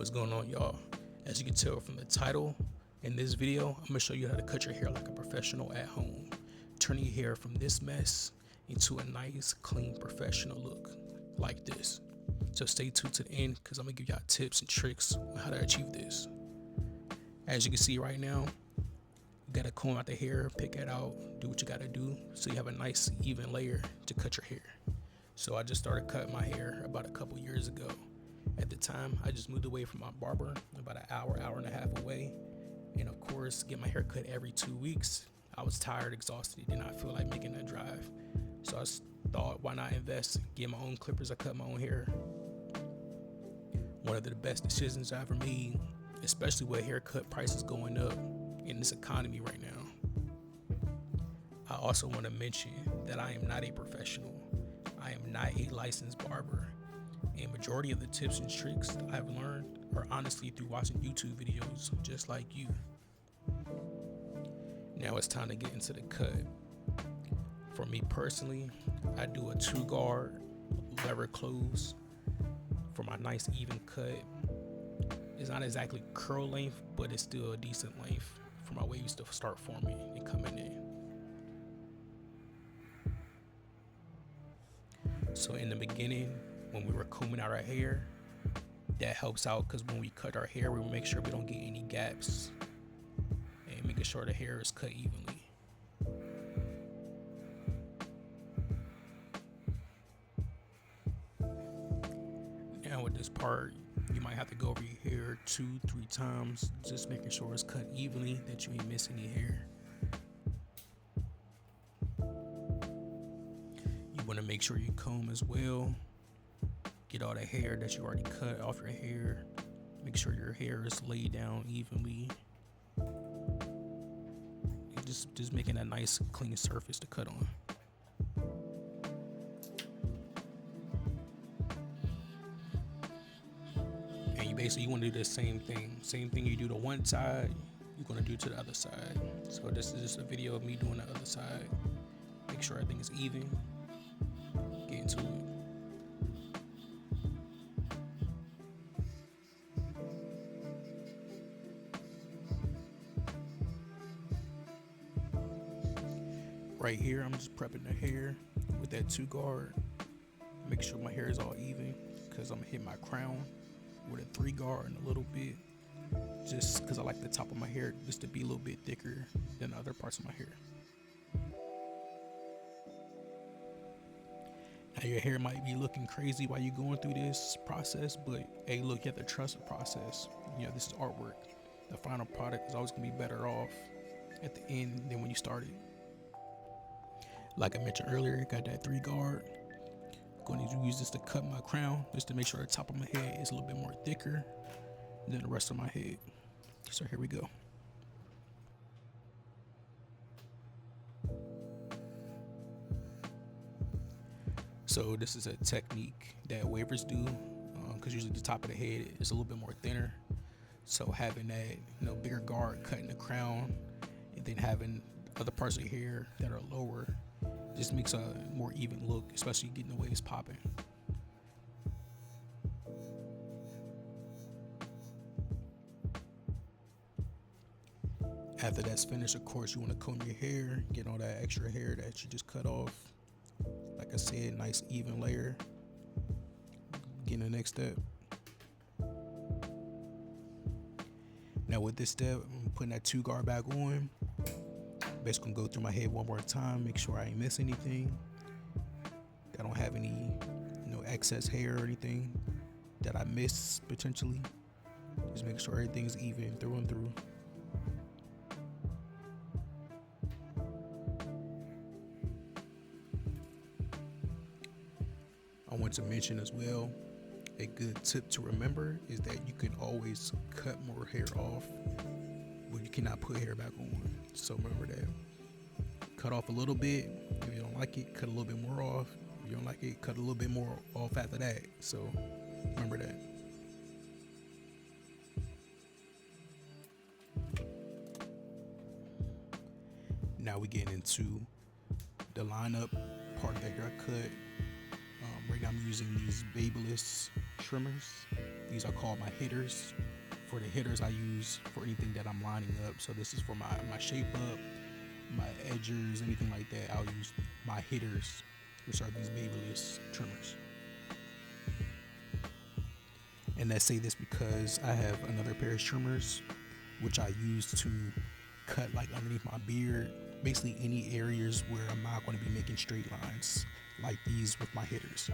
What's going on, y'all? As you can tell from the title, in this video I'm gonna show you how to cut your hair like a professional at home, turning your hair from this mess into a nice clean professional look like this. So stay tuned to the end because I'm gonna give y'all tips and tricks on how to achieve this. As you can see right now, you gotta comb out the hair, pick it out, do what you gotta do so you have a nice even layer to cut your hair. So I just started cutting my hair about a couple years ago. At the time, I just moved away from my barber, about an hour and a half away. And of course, get my hair cut every 2 weeks. I was tired, exhausted, did not feel like making that drive. So I thought, why not invest, get my own clippers, I cut my own hair. One of the best decisions I ever made, especially with haircut prices going up in this economy right now. I also want to mention that I am not a professional. I am not a licensed barber. A majority of the tips and tricks I've learned are honestly through watching YouTube videos just like you. Now it's time to get into the cut. For me personally, I do a 2-guard lever close for my nice even cut. It's not exactly curl length, but it's still a decent length for my waves to start forming and coming in. So in the beginning, when we were combing out our hair, that helps out because when we cut our hair, we make sure we don't get any gaps and making sure the hair is cut evenly. Now with this part, you might have to go over your hair 2-3 times, just making sure it's cut evenly, that you ain't missing any hair. You want to make sure you comb as well. Get all the hair that you already cut off your hair. Make sure your hair is laid down evenly. And just making a nice clean surface to cut on. And you want to do the same thing. Same thing you do to one side, you're going to do to the other side. So this is just a video of me doing the other side. Make sure everything is even. Get into it. Right here, I'm just prepping the hair with that 2-guard. Make sure my hair is all even because I'm gonna hit my crown with a 3-guard in a little bit. Just because I like the top of my hair just to be a little bit thicker than the other parts of my hair. Now your hair might be looking crazy while you're going through this process, but hey, look, you have to trust the process. You know, this is artwork. The final product is always gonna be better off at the end than when you started. Like I mentioned earlier, got that 3-guard. Going to use this to cut my crown, just to make sure the top of my head is a little bit more thicker than the rest of my head. So here we go. So this is a technique that wavers do, because usually the top of the head is a little bit more thinner. So having that, bigger guard cutting the crown, and then having other parts of your hair that are lower, just makes a more even look, especially getting the waves popping. After that's finished, of course, you want to comb your hair, get all that extra hair that you just cut off. Like I said, nice even layer. Getting the next step. Now with this step, I'm putting that 2-guard back on. Basically gonna go through my head one more time, make sure I ain't miss anything. I don't have any, excess hair or anything that I miss potentially. Just make sure everything's even through and through. I want to mention as well, a good tip to remember is that you can always cut more hair off, but you cannot put hair back on. So remember that. Cut off a little bit. If you don't like it, cut a little bit more off. If you don't like it, cut a little bit more off after that. So remember that. Now we get into the lineup part of the haircut. Right now I'm using these Babyliss trimmers. These are called my hitters. For the hitters, I use for anything that I'm lining up. So this is for my shape up, my edgers, anything like that. I'll use my hitters, which are these Babyliss trimmers. And I say this because I have another pair of trimmers which I use to cut like underneath my beard, basically any areas where I'm not going to be making straight lines like these with my hitters.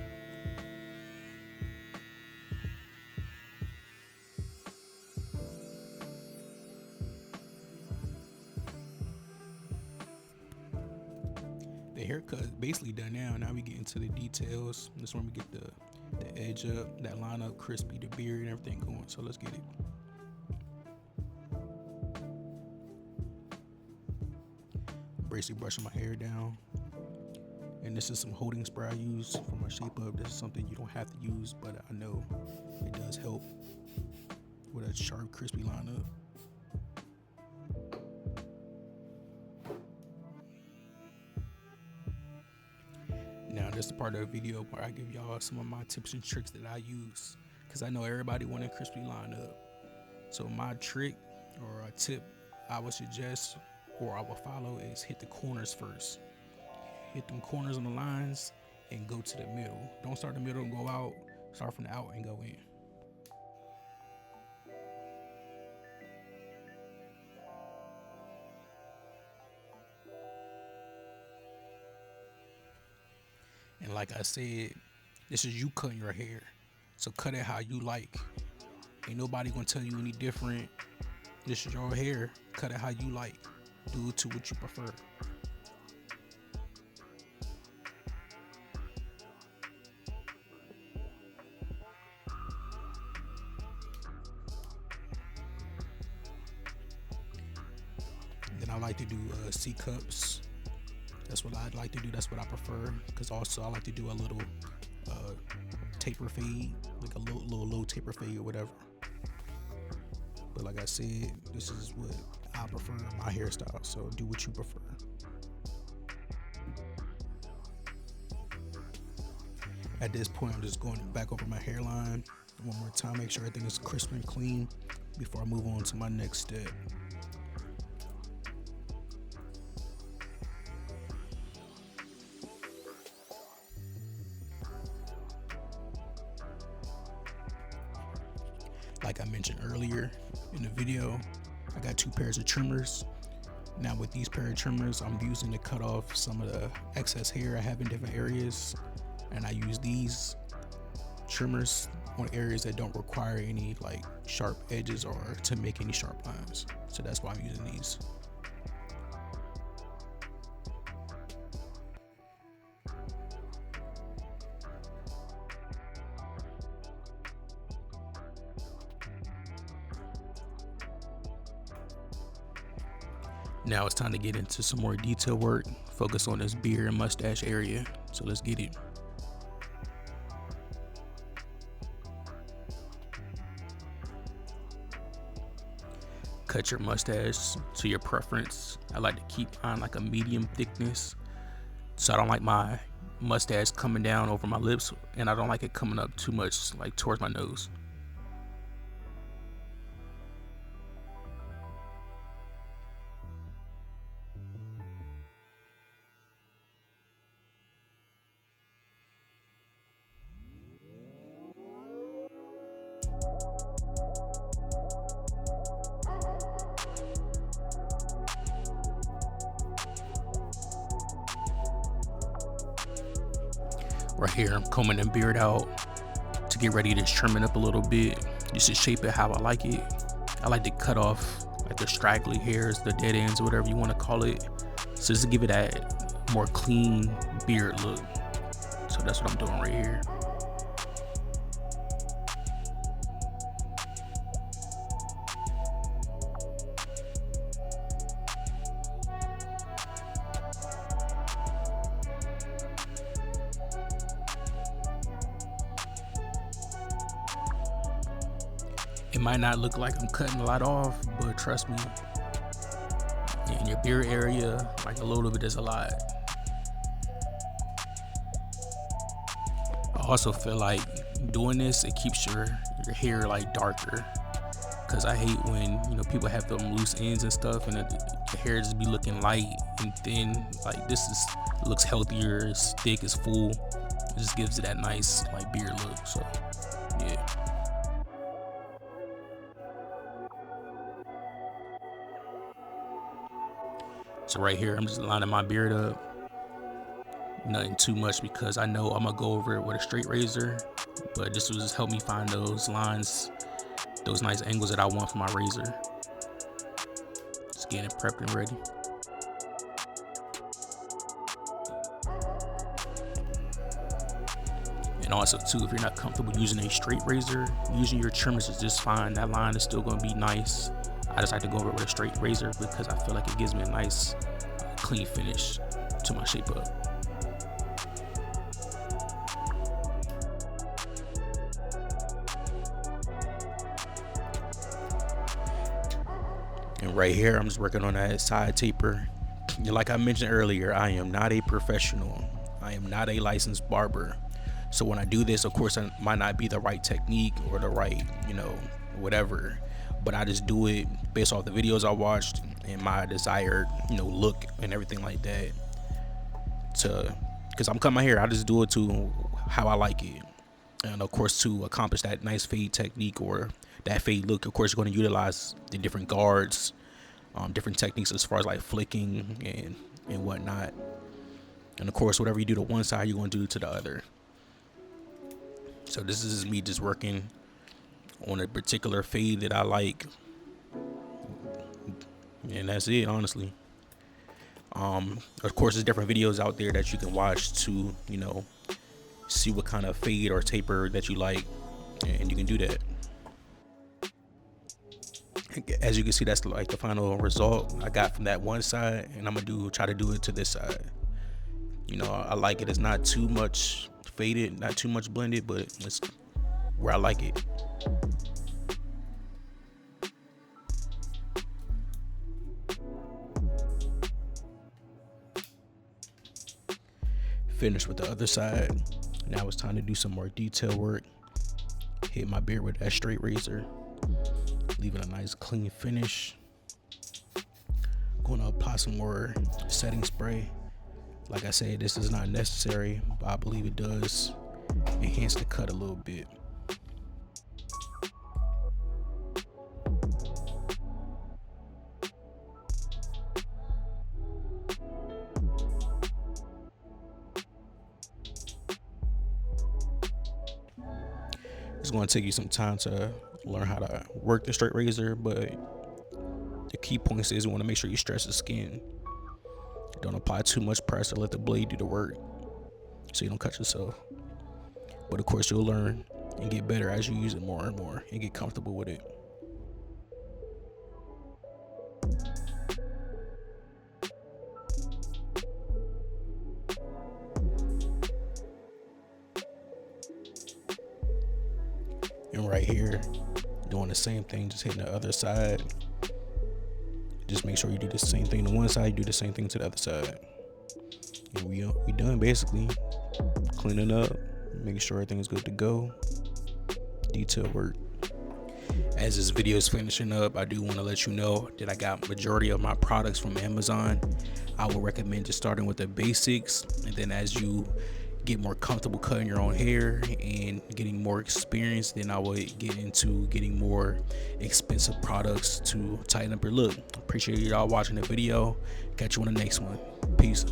The haircut is basically done now. Now we get into the details. This is when we get the edge up, that line up crispy, the beard and everything going. So let's get it. Basically brushing my hair down. And this is some holding spray I use for my shape up. This is something you don't have to use, but I know it does help with a sharp, crispy line up. Now this is the part of the video where I give y'all some of my tips and tricks that I use, because I know everybody want a crispy line up. So my trick or a tip I would suggest or I will follow is hit the corners first. Hit them corners on the lines and go to the middle. Don't start in the middle and go out. Start from the out and go in. And like I said, this is you cutting your hair. So cut it how you like. Ain't nobody gonna tell you any different. This is your hair. Cut it how you like. Do it to what you prefer. Then I like to do C cups. That's what I like to do. That's what I prefer. Because also I like to do a little taper fade, like a little low taper fade or whatever. But like I said, this is what I prefer in my hairstyle. So do what you prefer. At this point, I'm just going back over my hairline one more time. Make sure everything is crisp and clean before I move on to my next step. Like I mentioned earlier in the video, I got 2 pairs of trimmers. Now with these pair of trimmers, I'm using to cut off some of the excess hair I have in different areas. And I use these trimmers on areas that don't require any like sharp edges or to make any sharp lines. So that's why I'm using these. Now it's time to get into some more detail work, focus on this beard and mustache area. So let's get it. Cut your mustache to your preference. I like to keep mine like a medium thickness. So I don't like my mustache coming down over my lips, and I don't like it coming up too much like towards my nose. Right here, I'm combing the beard out to get ready to trim it up a little bit, just to shape it how I like it. I like to cut off like the straggly hairs, the dead ends, whatever you want to call it, so just to give it that more clean beard look. So that's what I'm doing right here. It might not look like I'm cutting a lot off, but trust me, in your beard area, like a little bit is a lot. also feel like doing this, it keeps your hair like darker, because I hate when, you know, people have them loose ends and stuff, and the hair just be looking light and thin. Like this looks healthier, it's thick, it's full. It just gives it that nice like beard look. So yeah. So right here, I'm just lining my beard up. Nothing too much, because I know I'm gonna go over it with a straight razor, but this will just help me find those lines, those nice angles that I want for my razor. Just getting it prepped and ready. And also too, if you're not comfortable using a straight razor, using your trimmers is just fine. That line is still gonna be nice. I just like to go over it with a straight razor because I feel like it gives me a nice clean finish to my shape up. And right here, I'm just working on that side taper. And like I mentioned earlier, I am not a professional. I am not a licensed barber. So when I do this, of course, it might not be the right technique or the right, you know, whatever. But I just do it based off the videos I watched and my desired, you know, look and everything like that. Because I'm cutting my hair, I just do it to how I like it. And of course, to accomplish that nice fade technique or that fade look, of course, you're going to utilize the different guards, different techniques as far as like flicking and whatnot. And of course, whatever you do to one side, you're going to do to the other. So this is me just working on a particular fade that I like, and that's it, honestly. Of course, there's different videos out there that you can watch to, you know, see what kind of fade or taper that you like, and you can do that. As you can see, that's like the final result I got from that one side, and I'm gonna try to do it to this side. You know, I like it. It's not too much faded, not too much blended, but it's where I like it. Finished with the other side. Now it's time to do some more detail work. Hit my beard with that straight razor, leaving a nice clean finish. Going to apply some more setting spray. Like I said, this is not necessary, but I believe it does enhance the cut a little bit. It's going to take you some time to learn how to work the straight razor, but the key points is you want to make sure you stretch the skin. Don't apply too much pressure, let the blade do the work so you don't cut yourself. But of course, you'll learn and get better as you use it more and more and get comfortable with it. And right here, doing the same thing, just hitting the other side. Just make sure you do the same thing to one side, you do the same thing to the other side. And we done basically. Cleaning up, making sure everything is good to go. Detail work. As this video is finishing up, I do want to let you know that I got majority of my products from Amazon. I would recommend just starting with the basics, and then as you get more comfortable cutting your own hair and getting more experience, then I would get into getting more expensive products to tighten up your look. Appreciate y'all watching the video. Catch you on the next one. Peace.